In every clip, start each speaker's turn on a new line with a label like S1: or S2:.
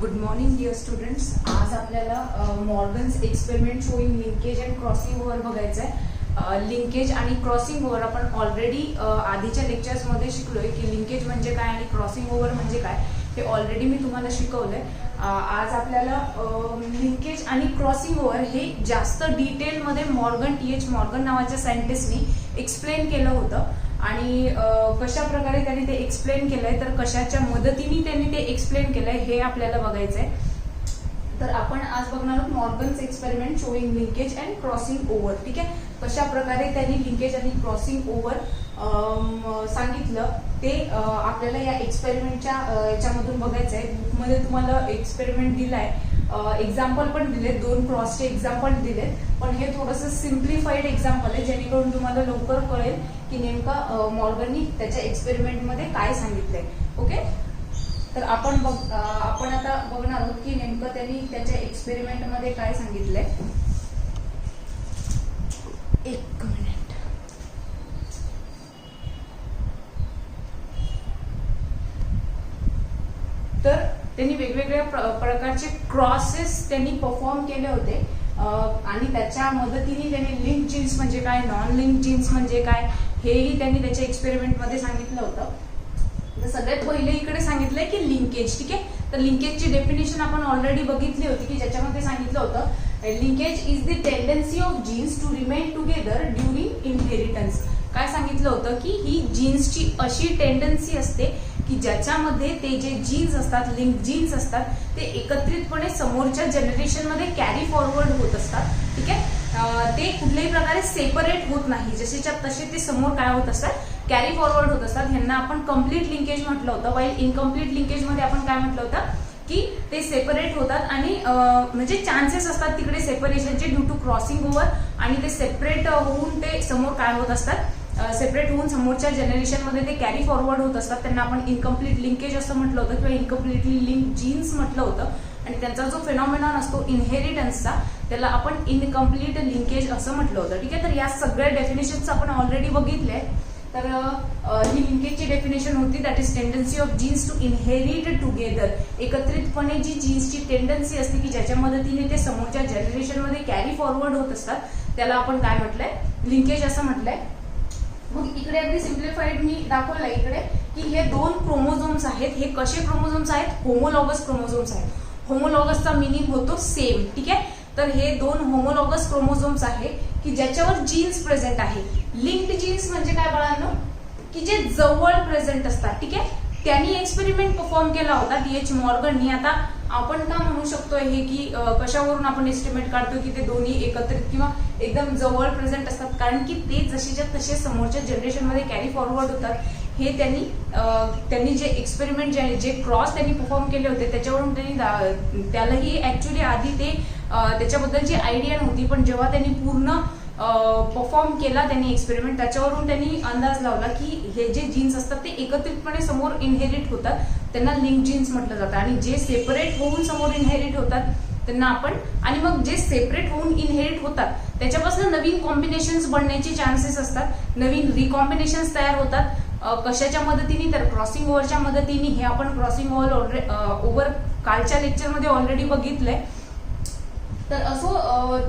S1: Good morning dear students. आज आपल्याला Morgan's experiment showing linkage and crossing over बघायचं आहे. लिंकेज आणि क्रॉसिंग ओव्हर आपण ऑलरेडी आधीच्या लेक्चर्समध्ये शिकलोय की लिंकेज म्हणजे काय आणि क्रॉसिंग ओव्हर म्हणजे काय हे ऑलरेडी मी तुम्हाला शिकवलंय. आज आपल्याला लिंकेज आणि क्रॉसिंग ओव्हर हे जास्त डिटेलमध्ये मॉर्गन टी.एच. मॉर्गन नावाच्या सायंटिस्टनी एक्सप्लेन केलं होतं आणि कशा प्रकारे त्यांनी ते एक्सप्लेन केलंय तर कशाच्या मदतीने त्यांनी ते एक्सप्लेन केलंय हे आपल्याला बघायचंय. तर आपण आज बघणार आहोत Morgan's experiment showing linkage and crossing over. ठीक आहे, कशा प्रकारे त्यांनी लिंकेज आणि क्रॉसिंग ओव्हर सांगितलं ते आपल्याला या एक्सपेरिमेंटच्या याच्यामधून बघायचंय. बुकमध्ये तुम्हाला एक्सपेरिमेंट दिलाय, एक्झाम्पल पण दिले, 2 क्रॉसचे एक्झाम्पल दिले, पण हे थोडंसं सिम्प्लिफाईड एक्झाम्पल आहे जेणेकरून तुम्हाला लवकर कळेल की नेमका मॉर्गननी त्याच्या एक्सपेरिमेंटमध्ये काय सांगितलंय. ओके, तर आपण आता बघणार आहोत की नेमकं त्यांनी त्याच्या एक्सपेरिमेंटमध्ये काय सांगितलंय. एक मिनिट. तर त्यांनी वेगवेगळ्या प्रकारचे क्रॉसेस त्यांनी परफॉर्म केले होते आणि त्याच्या मदतीने त्यांनी लिंक जीन्स म्हणजे काय, नॉन लिंक जीन्स म्हणजे काय हेही त्यांनी त्याच्या एक्सपेरिमेंटमध्ये सांगितलं होतं. तर सगळ्यात पहिले इकडे सांगितलंय की लिंकेज. ठीक आहे, तर लिंकेजची डेफिनेशन आपण ऑलरेडी बघितली होती की ज्याच्यामध्ये सांगितलं होतं linkage is the tendency of genes to remain together during inheritance. काय सांगितलं होतं की ही जीन्सची अशी टेंडन्सी असते की ज्याच्यामध्ये ते जे जीन्स असतात, लिंक जीन्स असतात, ते एकत्रितपणे समोरच्या जनरेशन मध्ये कॅरी फॉरवर्ड होत असतात. ठीक आहे, ते कुठल्याही प्रकारे सेपरेट होत नाही, जसेच्या तसे ते समोर काय होत असतात, कॅरी फॉरवर्ड होत असतात. ह्यांना आपण कम्प्लीट लिंकेज म्हटलं होतं. वाईल इनकम्प्लीट लिंकेज मध्ये आपण काय म्हटलं होतं की ते सेपरेट होतात आणि म्हणजे चान्सेस असतात तिकडे सेपरेशनचे ड्यू टू क्रॉसिंग ओव्हर आणि ते सेपरेट होऊन ते समोर काय होत असतात, सेपरेट होऊन समोरच्या जनरेशन मध्ये ते कॅरी फॉरवर्ड होत असतात. त्यांना आपण इनकम्प्लीट लिंकेज असं म्हटलं होतं किंवा इनकम्प्लिटली लिंक जीन्स म्हटलं होतं. आणि त्यांचा जो फिनॉमिनॉन असतो इनहेरिटन्सचा त्याला आपण इनकम्प्लीट लिंकेज असं म्हटलं होतं. ठीक आहे, तर या सगळ्या डेफिनेशन्स आपण ऑलरेडी बघितले. तर ही लिंकेजची डेफिनेशन होती that is tendency of genes to inherit together. एकत्रितपणे जी जीन्सची टेंडन्सी असते की ज्याच्या मदतीने ते समोरच्या जनरेशन मध्ये कॅरी फॉरवर्ड होत असतात त्याला आपण काय म्हटलंय, लिंकेज असं म्हटलंय. मग इकडे अगदी सिम्प्लिफाईड मी दाखवलंय इकडे की हे 2 क्रोमोझोम्स आहेत. हे कसे क्रोमोझोम्स आहेत, होमोलॉगस क्रोमोझोम्स आहेत. होमोलॉगसचा मिनिंग होतो सेम. ठीक आहे, तर हे 2 होमोलॉगस क्रोमोझोम्स आहे की ज्याच्यावर जीन्स प्रेझेंट आहे. लिंक्ड जीन्स म्हणजे काय बाळांनो, की जे जवळ प्रेझेंट असतात. ठीक आहे, त्यांनी एक्सपेरिमेंट परफॉर्म केला होता टी.एच. मॉर्गननी. आता आपण का म्हणू शकतो हे की कशावरून आपण एस्टिमेट काढतो की ते दोन्ही एकत्रित किंवा एकदम जवळ प्रेझेंट असतात, कारण की ते जसेच्या तसे समोरच्या जनरेशन मध्ये कॅरी फॉरवर्ड होतात. हे त्यांनी जे एक्सपेरिमेंट जे क्रॉस त्यांनी परफॉर्म केले होते त्याच्यावरून त्यांनी त्यालाही ऍक्च्युली आधी ते त्याच्याबद्दलची आयडिया नव्हती, पण जेव्हा त्यांनी पूर्ण परफॉर्म केला त्यांनी एक्सपेरिमेंट त्याच्यावरून त्यांनी अंदाज लावला की हे जे जीन्स असतात ते एकत्रितपणे समोर इनहेरिट होतात, त्यांना लिंक जीन्स म्हटलं जातं. आणि जे सेपरेट होऊन समोर इनहेरिट होतात त्यांना आपण, आणि मग जे सेपरेट होऊन इनहेरिट होतात त्याच्यापासून नवीन कॉम्बिनेशन्स बनण्याचे चान्सेस असतात, नवीन रिकॉम्बिनेशन्स तयार होतात. कशाच्या मदतीने, तर क्रॉसिंग ओव्हरच्या मदतीने. हे आपण क्रॉसिंग ओव्हर कालच्या लेक्चरमध्ये ऑलरेडी बघितलंय. तर असो,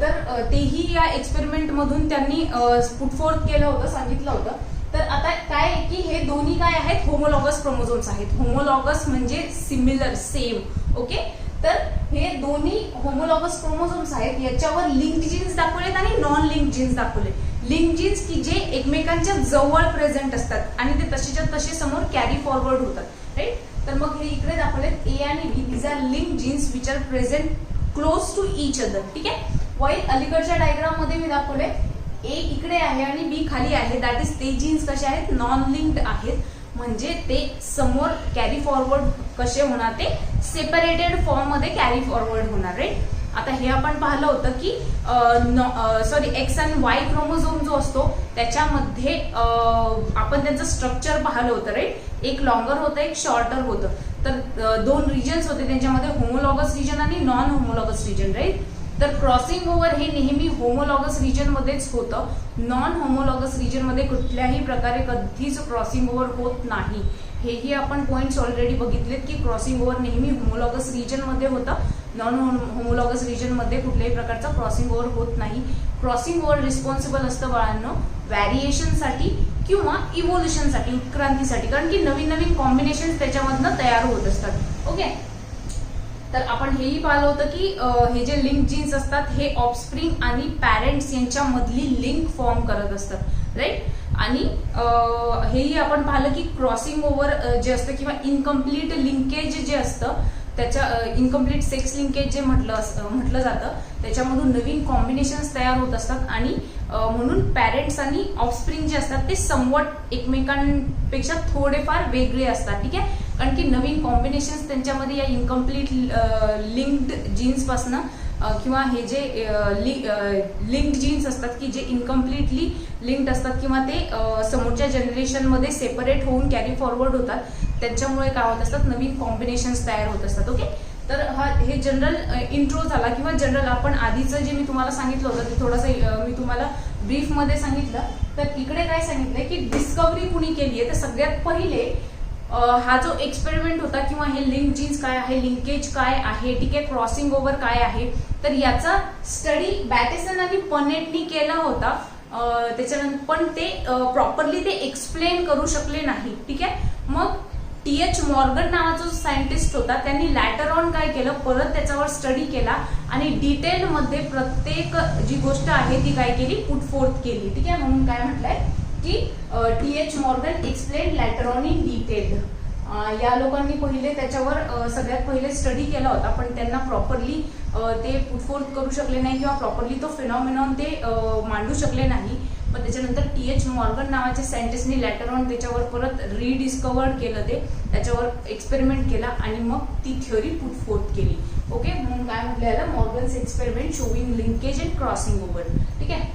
S1: तर तेही या एक्सपेरिमेंट मधून त्यांनी पुटफोर्थ केलं होतं, सांगितलं होतं. तर आता काय की हे दोन्ही काय आहेत, होमोलॉगस क्रोमोझोम्स आहेत. होमोलॉगस म्हणजे सिमिलर, सेम. ओके, तर हे दोन्ही होमोलॉगस क्रोमोझोम्स आहेत. याच्यावर लिंक जीन्स दाखवलेत आणि नॉन लिंक जीन्स दाखवले. लिंक जीन्स की जे एकमेकांच्या जवळ प्रेझेंट असतात आणि ते तसेच्या तसे समोर कॅरी फॉरवर्ड होतात. राईट, तर मग हे इकडे दाखवलेत ए आणि B. These are link genes which are present close to each other. ठीक आहे, वाईल अलीकडच्या डायग्राम मध्ये मी दाखवले ए इकडे आहे आणि बी खाली आहे. दॅट इज ते जीन्स कसे आहेत, नॉन लिंक्ड आहेत. म्हणजे ते समोर कॅरी फॉरवर्ड कसे होणार, ते सेपरेटेड फॉर्म मध्ये कॅरी फॉरवर्ड होणार. राईट, आता हे आपण पाहिलं होतं की एक्स आणि वाय क्रोमोझोम जो असतो त्याच्यामध्ये आपण त्यांचं स्ट्रक्चर पाहिलं होतं. राईट, एक लॉंगर होतं, एक शॉर्टर होतं. तर 2 रिजन्स होते त्यांच्यामध्ये, होमोलॉगस रिजन आणि नॉन होमोलॉगस रिजन. राईट, तर क्रॉसिंग ओव्हर हे नेहमी होमोलॉगस रिजन मध्येच होतं. नॉन होमोलॉगस रिजन मध्ये कुठल्याही प्रकारे कधीच क्रॉसिंग ओव्हर होत नाही. हेही आपण पॉइंट्स ऑलरेडी बघितलेत की क्रॉसिंग ओव्हर नेहमी होमोलॉगस रिजन मध्ये होतं, नॉन होमोलॉगस रिजन मध्ये कुठल्याही प्रकारचा क्रॉसिंग ओव्हर होत नाही. क्रॉसिंग ओव्हर रिस्पॉन्सिबल असतं बाळांनो व्हॅरिएशनसाठी किंवा इव्होल्युशनसाठी, उत्क्रांतीसाठी, कारण की नवीन नवीन कॉम्बिनेशन त्याच्यामधनं तयार होत असतात. ओके, तर आपण हेही पाहिलं होतं की हे जे लिंक जीन्स असतात हे ऑफस्प्रिंग आणि पॅरेंट्स यांच्यामधली लिंक फॉर्म करत असतात, राईट. आणि हेही आपण पाहिलं की क्रॉसिंग ओव्हर जे असतं किंवा इनकम्प्लीट लिंकेज जे असतं त्याच्या इनकम्प्लीट सेक्स लिंकेज जे म्हटलं जातं त्याच्यामधून नवीन कॉम्बिनेशन्स तयार होत असतात आणि म्हणून पॅरेंट्स आणि ऑफस्प्रिंग जे असतात ते समवट एकमेकांपेक्षा थोडेफार वेगळे असतात. ठीक आहे, कारण की नवीन कॉम्बिनेशन्स त्यांच्यामध्ये या इनकम्प्लीट लिंक्ड जीन्स पासनं किंवा हे जे लिंक्ड जीन्स असतात की जे इनकम्प्लिटली लिंक्ड असतात किंवा ते समोरच्या जनरेशनमध्ये सेपरेट होऊन कॅरी फॉरवर्ड होतात, त्यांच्यामुळे काय होत असतात नवीन कॉम्बिनेशन्स तयार होत असतात. ओके, तर हे जनरल इंट्रो झाला किंवा जनरल आपण आधीचं जे मी तुम्हाला सांगितलं होतं ते थोडंसं मी तुम्हाला ब्रीफ मध्ये सांगितलं. तर इकडे काय सांगितलंय की डिस्कवरी कुणी केली आहे, तर सगळ्यात पहिले हा जो एक्सपेरिमेंट होता किंवा हे लिंक जीन्स काय आहे, लिंकेज काय आहे, ठीक आहे, क्रॉसिंग ओव्हर काय आहे, तर याचा स्टडी बॅटेसन आणि पनेटनी केला होता. त्याच्यानंतर पण ते प्रॉपरली ते एक्सप्लेन करू शकले नाही. ठीक आहे, मग TH मॉर्गन नावाचा जो सायंटिस्ट होता त्यांनी लॅटर ऑन काय केलं, परत त्याच्यावर स्टडी केला आणि डिटेल मध्ये प्रत्येक जी गोष्ट आहे ती काय केली, पुट फोर्थ केली. ठीक आहे, म्हणून काय म्हटलंय की TH Morgan explain later on in detail. या लोकांनी पहिले त्याच्यावर सगळ्यात पहिले स्टडी केला होता पण त्यांना प्रॉपरली ते पुटफोर्थ करू शकले नाही किंवा प्रॉपरली तो फिनॉमिनॉन ते मांडू शकले नाही. पण त्याच्यानंतर TH मॉर्गन नावाच्या सायंटिस्टनी लॅटर ऑन त्याच्यावर परत रिडिस्कवर्ड केलं, ते त्याच्यावर एक्सपेरिमेंट केला आणि मग ती थिअरी पुटफोर्थ केली. ओके, म्हणून काय म्हटलं याला Morgan's experiment showing linkage and crossing over. ठीक आहे,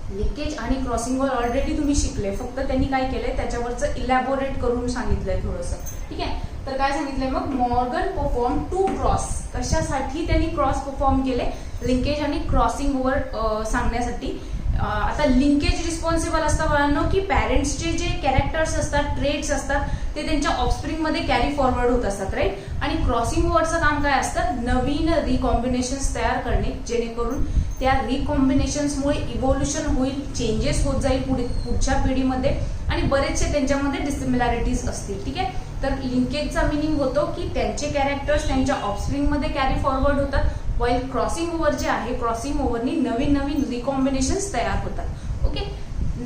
S1: लिंकेज आणि क्रॉसिंग ओव्हर ऑलरेडी तुम्ही शिकले, फक्त त्यांनी काय केलंय त्याच्यावरचं इलॅबोरेट करून सांगितलंय थोडंसं. ठीक आहे, तर काय सांगितलंय मग मॉर्गन परफॉर्म 2 क्रॉस. कशासाठी त्यांनी क्रॉस परफॉर्म केले, लिंकेज आणि क्रॉसिंग ओव्हर सांगण्यासाठी. आता लिंकेज रिस्पॉन्सिबल असतं बाळांनो की पॅरेंट्सचे जे कॅरेक्टर्स असतात, ट्रेट्स असतात ते त्यांच्या ऑफस्प्रिंग मध्ये कॅरी फॉरवर्ड होत असतात, राईट. आणि क्रॉसिंग ओव्हरचं काम काय असतं, नवीन रिकॉम्बिनेशन्स तयार करणे जेणेकरून त्या रिकॉम्बिनेशन्समुळे इव्होल्युशन होईल, चेंजेस होत जाईल पुढच्या पिढीमध्ये आणि बरेचसे त्यांच्यामध्ये डिसिमिलॅरिटीज असतील. ठीक आहे, तर लिंकेजचा मिनिंग होतो की त्यांचे कॅरेक्टर्स त्यांच्या ऑफस्प्रिंग मध्ये कॅरी फॉरवर्ड होतात, वाईल क्रॉसिंग ओव्हर जे आहे क्रॉसिंग ओव्हरनी नवीन नवीन रिकॉम्बिनेशन्स तयार होतात. Okay,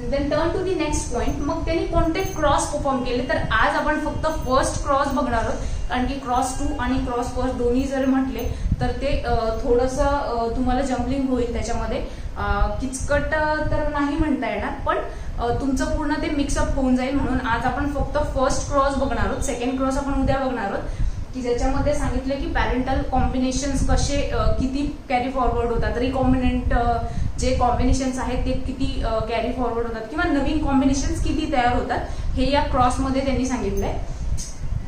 S1: then turn to the next point. मग त्यांनी कोणते क्रॉस परफॉर्म केले, तर आज आपण फक्त फर्स्ट क्रॉस बघणार आहोत, कारण की क्रॉस 2 आणि क्रॉस फर्स्ट दोन्ही जर म्हटले तर ते थोडंसं तुम्हाला जम्बलिंग होईल, त्याच्यामध्ये किचकट तर नाही म्हणता येणार पण तुमचं पूर्ण ते मिक्सअप होऊन जाईल. म्हणून आज आपण फक्त फर्स्ट क्रॉस बघणार आहोत, सेकंड क्रॉस आपण उद्या बघणार आहोत की ज्याच्यामध्ये सांगितलं की पॅरेंटल कॉम्बिनेशन्स कसे किती कॅरी फॉरवर्ड होतात, रिकॉम्बिनेंट जे कॉम्बिनेशन्स आहेत ते किती कॅरी फॉरवर्ड होतात किंवा नवीन कॉम्बिनेशन्स किती तयार होतात, हे या क्रॉस मध्ये त्यांनी सांगितलंय.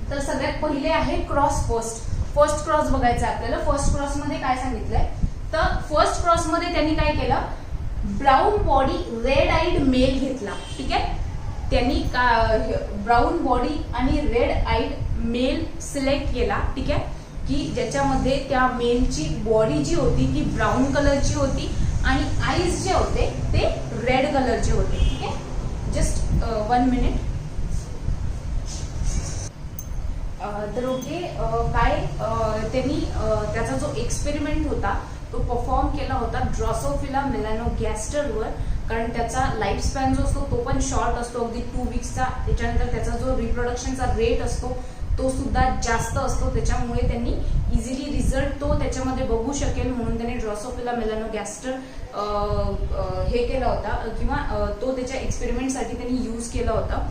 S1: तर सगळ्यात पहिले आहे क्रॉस फर्स्ट क्रॉस बघायचा आपल्याला. फर्स्ट क्रॉस मध्ये काय सांगितलंय, तर फर्स्ट क्रॉस मध्ये त्यांनी काय केलं, brown body red eyed male घेतला. ठीक आहे, त्यांनी ब्राऊन बॉडी आणि रेड आईड मेल सिलेक्ट केला. ठीक आहे, की ज्याच्यामध्ये त्या मेलची बॉडी जी होती ती ब्राऊन कलरची होती आणि आईज जे होते ते रेड कलरचे होते. ठीक आहे, जस्ट 1 मिनिट. तर ओके, काय त्यांनी त्याचा जो एक्सपेरिमेंट होता तो परफॉर्म केला होता ड्रॉसोफिला मेलॅनोगॅस्टरवर, कारण त्याचा लाईफ स्पॅन जो असतो तो पण शॉर्ट असतो, अगदी 2 वीक्सचा. त्याच्यानंतर त्याचा जो रिप्रोडक्शनचा रेट असतो तो सुद्धा जास्त असतो, त्याच्यामुळे त्यांनी इझिली रिझल्ट तो त्याच्यामध्ये बघू शकेल म्हणून त्यांनी ड्रॉसोफिला मेलॅनोगॅस्टर हे केला होता किंवा तो त्याच्या एक्सपेरिमेंटसाठी त्यांनी यूज केला होता.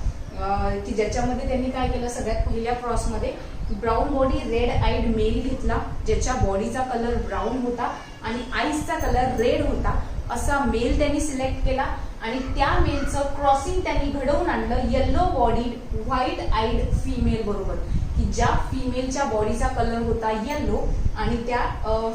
S1: की ज्याच्यामध्ये त्यांनी काय केलं, सगळ्यात पहिल्या क्रॉसमध्ये brown body red eyed male घेतला, ज्याच्या बॉडीचा कलर ब्राऊन होता आणि आईजचा कलर रेड होता, असा मेल त्यांनी सिलेक्ट केला आणि त्या मेलचं क्रॉसिंग त्यांनी घडवून आणलं yellow bodied white eyed female बरोबर, की ज्या फिमेलच्या बॉडीचा कलर होता येलो आणि त्या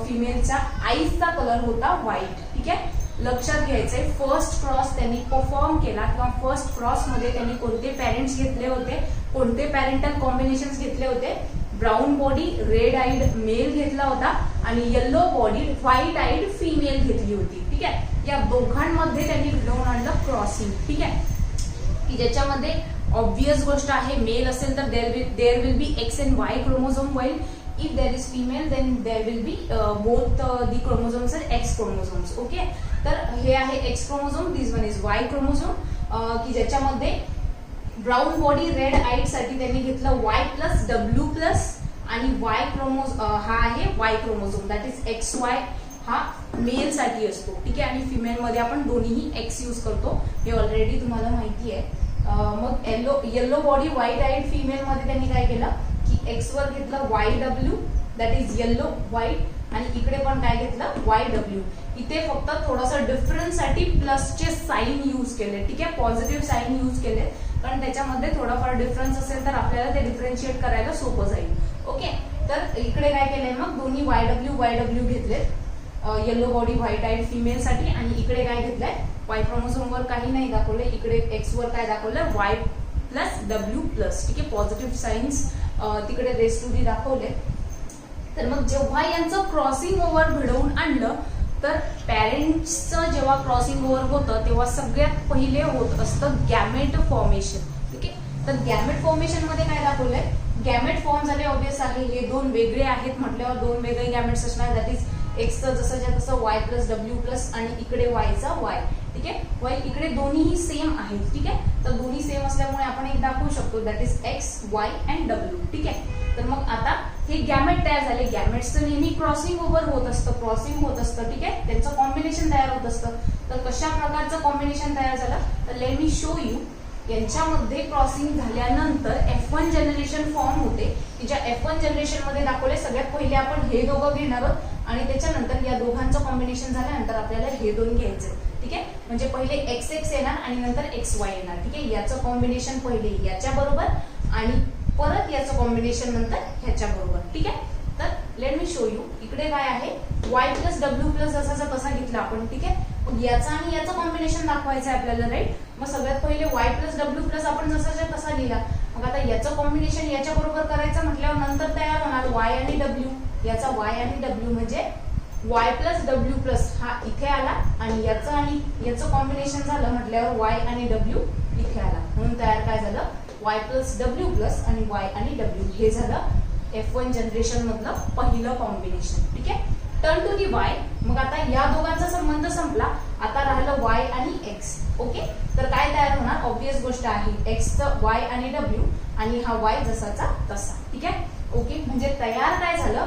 S1: फिमेलच्या आईजचा कलर होता व्हाईट. ठीक आहे, लक्षात घ्यायचंय फर्स्ट क्रॉस त्यांनी परफॉर्म केला किंवा फर्स्ट क्रॉस मध्ये त्यांनी कोणते पॅरेंट्स घेतले होते, कोणते पॅरेंटल कॉम्बिनेशन घेतले होते, brown body red eyed male घेतला होता आणि yellow body white eyed female घेतली होती. ठीक आहे, या दोघांमध्ये त्यांनी घडवून आणलं क्रॉसिंग. ठीक आहे, की ज्याच्यामध्ये ऑब्वियस गोष्ट आहे मेल असेल तर there will be X and Y chromosome, while if there is female then there will be both the chromosomes are X chromosomes. Okay, तर हे आहे X chromosome, this one is Y chromosome, की ज्याच्यामध्ये brown body red eyed साठी त्यांनी घेतलं Y plus W plus आणि Y हा आहे Y chromosome, that is X Y हा मेल साठी असतो. ठीक आहे, आणि फिमेल मध्ये आपण दोन्हीही एक्स यूज करतो, हे ऑलरेडी तुम्हाला माहिती आहे. मग yellow body white eyed female मध्ये त्यांनी काय केलं की एक्स वर घेतलं Y W, that is yellow white, आणि इकडे पण काय घेतलं वाय डब्ल्यू. इथे फक्त थोडंसं डिफरन्स साठी प्लसचे साईन यूज केले. ठीक आहे, पॉझिटिव्ह साईन यूज केले, कारण त्याच्यामध्ये थोडाफार डिफरन्स असेल तर आपल्याला ते डिफरन्शिएट करायला सोपं जाईल. ओके, तर इकडे काय केलंय मग दोन्ही वाय डब्ल्यू घेतले yellow body white eyed female साठी, आणि इकडे काय घेतलंय वाय क्रोमोझोम वर काही नाही दाखवलंय, इकडे एक्स वर काय दाखवलं वाय प्लस डब्ल्यू प्लस. ठीक आहे, पॉझिटिव्ह साइन्स तिकडे रेस टू दी दाखवले. तर मग जेव्हा यांचं क्रॉसिंग ओव्हर घडवून आणलं तर पॅरेंट्सचं जेव्हा क्रॉसिंग ओव्हर होतं तेव्हा सगळ्यात पहिले होत असतं गॅमेट फॉर्मेशन. ठीक आहे, तर गॅमेट फॉर्मेशन मध्ये काय दाखवलंय, गॅमेट फॉर्म झाले ऑब्वियस आहे, हे दोन वेगळे आहेत म्हटल्यावर दोन वेगळे गॅमेट्स असणार, दॅट इज एक्सचं जसंच्या तसं वाय प्लस डब्ल्यू प्लस आणि इकडे वायचा वाय. ठीक आहे, वाय इकडे दोन्हीही सेम आहेत. ठीक आहे, तर दोन्ही सेम असल्यामुळे आपण एक दाखवू शकतो, that is X Y and W. ठीक आहे, तर मग आता हे गॅमेट तयार झाले. गॅमेट्सचं नेहमी क्रॉसिंग ओव्हर होत असतं. ठीक आहे, त्यांचं कॉम्बिनेशन तयार होत असतं. तर कशा प्रकारचं कॉम्बिनेशन तयार झालं तर लेट मी शो यू. यांच्यामध्ये क्रॉसिंग झाल्यानंतर F1 जनरेशन फॉर्म होते, की ज्या F1 जनरेशन मध्ये दाखवले सगळ्यात पहिले आपण हे दोघं घेणार आहोत आणि त्याच्यानंतर या दोघांचं कॉम्बिनेशन झाल्यानंतर आपल्याला हे दोन घ्यायचे. ठीक आहे, म्हणजे पहिले एक्स एक्स येणार आणि नंतर एक्स वाय येणार. ठीक आहे, याचं कॉम्बिनेशन पहिले याच्या बरोबर आणि परत याचं कॉम्बिनेशन नंतर ह्याच्या बरोबर. ठीक आहे, तर लेट मी शो यू. इकडे काय आहे वाय प्लस डब्ल्यू प्लस जसाचा तसा घेतला आपण. ठीक आहे, मग याचा आणि याचं कॉम्बिनेशन दाखवायचं आहे आपल्याला, राईट. मग सगळ्यात पहिले वाय प्लस डब्ल्यू प्लस आपण जसाच्या तसा लिहिला. मग आता याचं कॉम्बिनेशन याच्या बरोबर करायचं म्हटल्यावर नंतर तयार होणार वाय आणि डब्ल्यू. याचा वाय आणि डब्ल्यू म्हणजे वाय प्लस डब्ल्यू प्लस हा इथे आला आणि याचं आणि याचं कॉम्बिनेशन झालं म्हटल्यावर वाय आणि डब्ल्यू इथे आला, म्हणून तयार काय झालं वाय प्लस डब्ल्यू प्लस आणि वाय आणि डब्ल्यू. हे झालं F1 जनरेशन मधलं पहिलं कॉम्बिनेशन. ठीक आहे, टर्न टू दी वाय. मग आता या दोघांचा संबंध संपला, आता राहिलं वाय आणि एक्स. ओके, तर काय तयार होणार, ऑब्वियस गोष्ट आहे एक्सचं वाय आणि डब्ल्यू आणि हा वाय जसाचा तसा. ठीक आहे, ओके, म्हणजे तयार काय झालं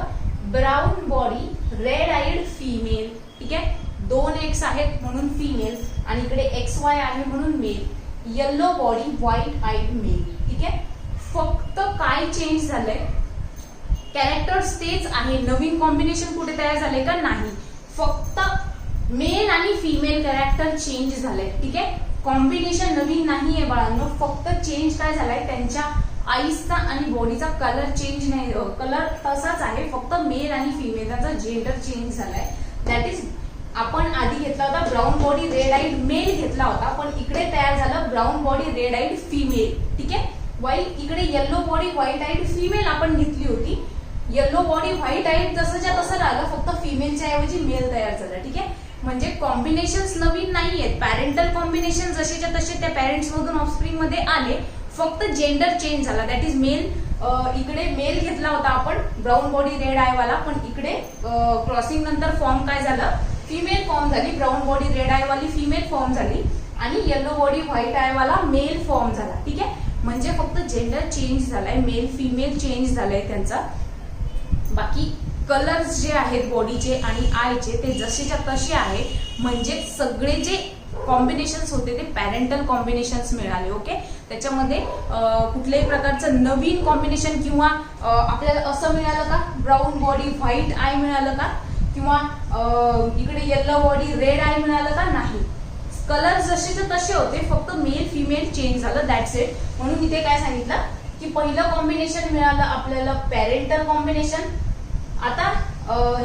S1: brown body red eyed female. ठीक आहे, दोन एक्स आहेत म्हणून फिमेल आणि इकडे एक्स वाय आहे म्हणून male. Yellow body white eyed male. ठीक आहे, फक्त काय चेंज झालंय, कॅरेक्टर्स तेच आहे, नवीन कॉम्बिनेशन कुठे तयार झाले का नाही, फक्त मेल आणि फिमेल कॅरेक्टर चेंज झाले. ठीक आहे, कॉम्बिनेशन नवीन नाहीये बाळांनो, फक्त चेंज काय झालाय त्यांच्या आईजचा आणि बॉडीचा कलर चेंज नाही, कलर तसाच आहे, फक्त मेल आणि फिमेल त्यांचा जेंडर चेंज झालाय. दॅट इज आपण आधी घेतला होता brown body red eyed male घेतला होता, पण इकडे तयार झालं brown body red eyed female. ठीक आहे, वाईल इकडे yellow body white eyed female आपण घेतली होती. येलो बॉडी व्हाईट आईड जसंच्या तसं राहिलं, फक्त फिमेलच्या ऐवजी मेल तयार झालं. ठीक आहे, म्हणजे कॉम्बिनेशन्स नवीन नाहीयेत, पॅरेंटल कॉम्बिनेशन जसेच्या तसे त्या पॅरेंट्स मधून ऑफस्प्रिंग मध्ये आले, फक्त जेंडर चेंज झाला. That is male. इकडे मेल घेतला होता आपण ब्राऊन बॉडी रेड आय वाला, पण इकडे क्रॉसिंग नंतर फॉर्म काय झालं फिमेल फॉर्म झाली, ब्राऊन बॉडी रेड आय वाली फिमेल फॉर्म झाली आणि येलो बॉडी व्हाईट आय वाला मेल फॉर्म झाला. ठीक आहे, म्हणजे फक्त जेंडर चेंज झालाय, मेल फिमेल चेंज झालाय त्यांचा. बाकी कलर्स जे आहेत बॉडीचे आणि आयचे ते जसेच्या तसे आहे, म्हणजे सगळे जे कॉम्बिनेशन्स होते ते पॅरेंटल कॉम्बिनेशन्स मिळाले. ओके, त्याच्यामध्ये कुठल्याही प्रकारचं नवीन कॉम्बिनेशन किंवा आपल्याला असं मिळालं का ब्राऊन बॉडी व्हाईट आय मिळालं का, किंवा इकडे येलो बॉडी रेड आय मिळालं का, नाही. कलर जसेचे तसे होते, फक्त मेल फिमेल चेंज झालं, दॅट्स इट. म्हणून इथे काय सांगितलं की पहिलं कॉम्बिनेशन मिळालं आपल्याला पॅरेंटल कॉम्बिनेशन. आता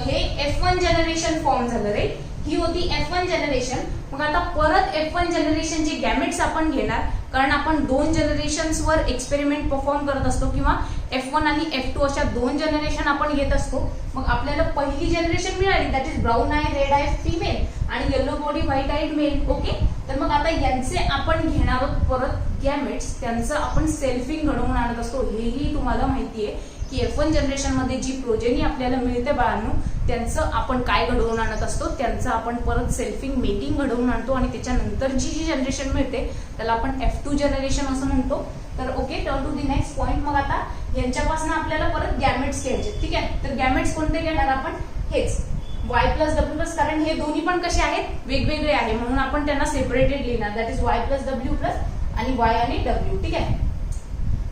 S1: हे F1 जनरेशन फॉर्म झालं रे, ही होती F1 जनरेशन. मग आता परत F1 जनरेशनचे गॅमेट्स आपण घेणार, कारण आपण 2 जनरेशन्स वर एक्सपेरिमेंट परफॉर्म करत असतो किंवा F1 आणि F2 अशा 2 जनरेशन आपण घेत असतो. मग आपल्याला पहिली जनरेशन मिळाली, that is brown eye red eye female आणि yellow body white eyed male. Okay, तर मग आता यांचे आपण घेणार आहोत परत गॅमेट्स, त्यांचं आपण सेल्फिंग घडवून आणत असतो. हेही तुम्हाला माहिती आहे की F1 जनरेशन मध्ये जी प्रोजेनी आपल्याला मिळते बाळांनो, त्यांचं आपण काय घडवून आणत असतो, त्यांचं आपण परत सेल्फिंग मेटिंग घडवून आणतो आणि त्याच्यानंतरची जी जनरेशन मिळते त्याला आपण F2 जनरेशन असं म्हणतो. तर okay, turn to the next point. मग आता यांच्यापासून आपल्याला परत गॅमेट्स घ्यायचे. ठीक आहे, तर गॅमेट्स कोणते घेणार आपण, हेच y प्लस डब्ल्यू प्लस, कारण हे दोन्ही पण कसे आहेत, वेगवेगळे आहे, म्हणून आपण त्यांना सेपरेटेड लिहिणार. That is y plus W plus आणि y आणि w. ठीक आहे,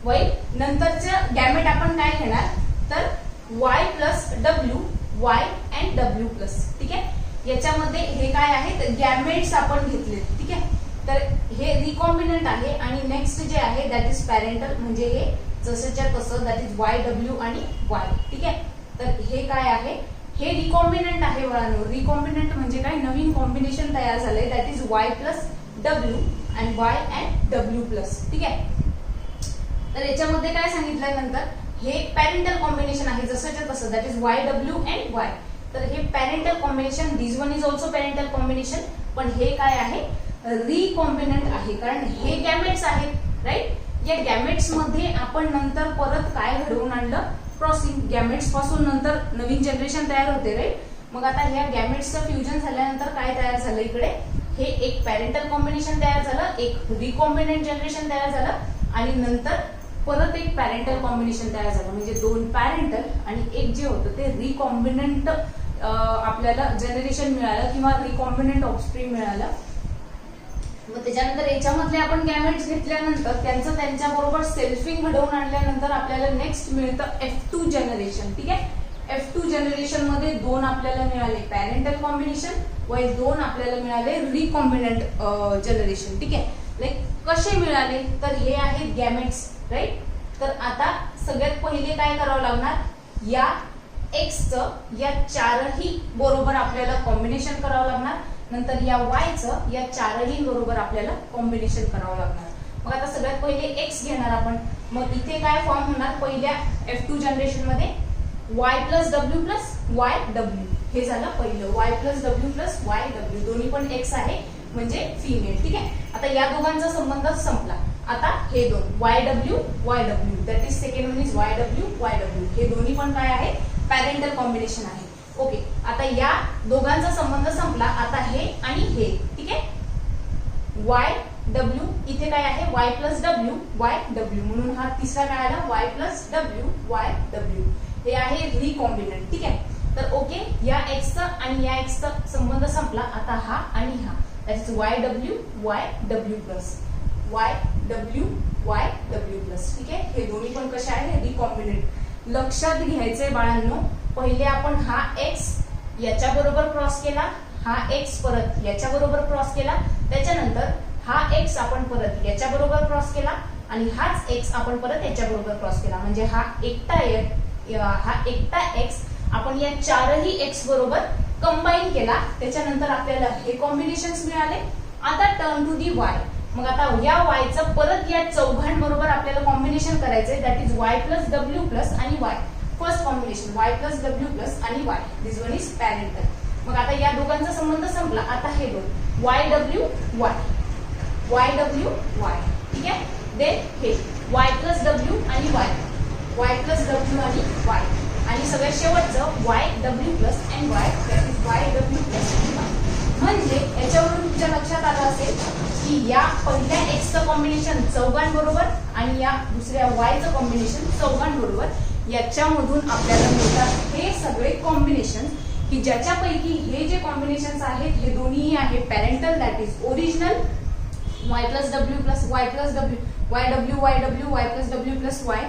S1: वय नंतरचं गॅमेट आपण काय घेणार, तर y plus W, y and w plus. ठीक आहे, याच्यामध्ये हे काय आहेत, गॅमेट्स आपण घेतले. ठीक आहे, तर हे रिकॉम्बिनंट आहे आणि नेक्स्ट जे आहे दॅट इज पॅरेंटल, म्हणजे हे जसंच्या तसं, दॅट इज y w आणि y. ठीक आहे, तर हे काय आहे, हे रिकॉम्बिनंट आहे बाळांनो. रिकॉम्बिनंट म्हणजे काय, नवीन कॉम्बिनेशन तयार झालंय, that is y plus W and y and w plus. ठीक आहे, तर याच्यामध्ये काय सांगितलंय नंतर, हे पॅरेंटल कॉम्बिनेशन आहे जसंच्या तसं, that is y w and y. तर हे parental combination, this one is also parental combination, पण हे काय आहे, रिकॉम्बिनंट आहे, कारण हे गॅमेट्स आहेत, राईट. या गॅमेट्स मध्ये आपण नंतर परत काय घडवून आणलं, क्रॉसिंग. गॅमेट्स पासून नंतर नवीन जनरेशन तयार होते, राईट. मग आता ह्या गॅमेट्सचं फ्युजन झाल्यानंतर काय तयार झालं, इकडे हे एक पॅरेंटल कॉम्बिनेशन तयार झालं, एक रिकॉम्बिनंट जनरेशन तयार झालं आणि नंतर परत एक पॅरेंटल कॉम्बिनेशन तयार झालं, म्हणजे 2 पॅरेंटल आणि एक जे होतं ते रिकॉम्बिनंट आपल्याला जनरेशन मिळालं किंवा रिकॉम्बिनंट ऑफस्प्रिंग मिळालं. मग त्याच्यानंतर याच्यामधले आपण गॅमेट्स घेतल्यानंतर त्यांचं त्यांच्याबरोबर सेल्फिंग घडवून आणल्यानंतर आपल्याला नेक्स्ट मिळतं F2 जनरेशन. ठीक आहे, F2 जनरेशन मध्ये 2 आपल्याला मिळाले पॅरेंटल कॉम्बिनेशन, व 2 आपल्याला मिळाले रिकॉम्बिनंट जनरेशन. ठीक आहे, लाईक कसे मिळाले, तर हे आहेत गॅमेट्स, राईट. तर आता सगळ्यात पहिले काय करावं लागणार, या x चं या 4ही बरोबर आपल्याला कॉम्बिनेशन करावं लागणार, नंतर या y चं या 4ही बरोबर आपल्याला कॉम्बिनेशन करावं लागणार. मग आता सगळ्यात पहिले x घेणार आपण. मग इथे काय फॉर्म होणार, पहिल्या F2 जनरेशन मध्ये y plus W plus y W, हे झालं पहिलं, y plus W plus y W, दोन्ही पण x आहे म्हणजे फिमेल. ठीक आहे, आता या दोघांचा संबंध संपला. आता हे दोन YW YW, that is second one is YW YW, हे दोन्ही पण काय आहे, पॅरेंटल कॉम्बिनेशन आहे. ओके, आता या दोघांचा संबंध संपला. आता हे आणि हे. ठीक आहे, YW इथे काय आहे, y प्लस डब्ल्यू YW, म्हणून हा तिसरा काय आला, y प्लस डब्ल्यू YW, हे आहे रिकॉम्बिनंट. ठीक आहे, तर ओके, या x चा आणि या x चा संबंध संपला. आता हा आणि हा, that is YW YW plus YW YW plus. ठीक आहे, हे दोन्ही पण कसे आहे, रिकॉम्बिनंट. लक्षात घ्यायचंय बाळांनो, पहिले आपण हा x याच्या बरोबर क्रॉस केला, हा x परत याच्या बरोबर क्रॉस केला, त्याच्यानंतर हा x आपण परत याच्या बरोबर क्रॉस केला आणि हाच x आपण परत याच्या बरोबर क्रॉस केला, म्हणजे हा एकटा x आपण या 4ही x बरोबर कंबाईन केला. त्याच्यानंतर आपल्याला हे कॉम्बिनेशन्स मिळाले. आता टर्न टू दी y. मग आता या y चं परत या चौघांबरोबर आपल्याला कॉम्बिनेशन करायचंय, that is y plus W plus आणि y. First combination y plus W plus आणि y, this one is parental. मग आता या दोघांचा संबंध संपला. आता हे दोन YW Y. ठीक आहे, देन हे y प्लस डब्ल्यू आणि y प्लस डब्ल्यू आणि y, आणि सगळ्यात शेवटचं YW प्लस आणि y, that is YW plus आणि y. म्हणजे याच्यावरून तुमच्या लक्षात आलं असेल की या पहिल्या x चं कॉम्बिनेशन चौघांबरोबर आणि या दुसऱ्या y चं कॉम्बिनेशन चौघांबरोबर, याच्यामधून आपल्याला मिळतात हे सगळे कॉम्बिनेशन, की ज्याच्यापैकी हे जे कॉम्बिनेशन्स आहेत हे दोन्हीही आहे parental, that is original y plus W plus y plus W YW y plus W plus y.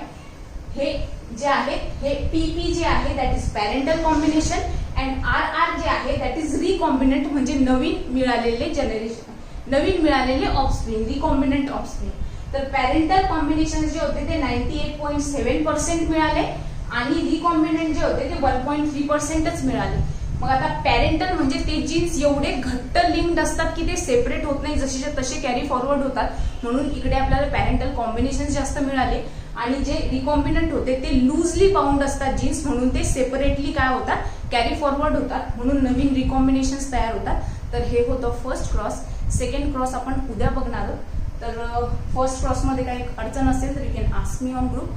S1: हे जे आहेत हे PP जे आहे that is parental combination, and RR जे आहे दॅट इज रिकॉम्बिनंट, म्हणजे नवीन मिळालेले जनरेशन, नवीन मिळालेले ऑफस्प्रिंग, रिकॉम्बिनंट ऑफस्प्रिंग. तर पॅरेंटल कॉम्बिनेशन जे होते ते 98.7% मिळाले आणि रिकॉम्बिनंट जे होते ते 1.3%च मिळाले. मग आता पॅरेंटल म्हणजे ते जीन्स एवढे घट्ट लिंक्ड असतात की ते सेपरेट होत नाही, जसे तसे कॅरी फॉरवर्ड होतात. म्हणून इकडे आपल्याला पॅरेंटल कॉम्बिनेशन जास्त मिळाले. आणि जे रिकॉम्बिनंट होते ते लूजली बाउंड असतात जीन्स, म्हणून ते सेपरेटली काय होतात, कॅरी फॉरवर्ड होतात. म्हणून नवीन रिकॉम्बिनेशन्स तयार होतात. तर हे होतं फर्स्ट क्रॉस. सेकंड क्रॉस आपण उद्या बघणार आहोत. तर फर्स्ट क्रॉसमध्ये काही अडचण असेल तर you can ask me on group.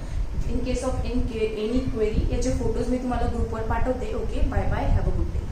S1: In case of any query याचे फोटोज मी तुम्हाला ग्रुपवर पाठवते. Okay, bye bye, have a good day.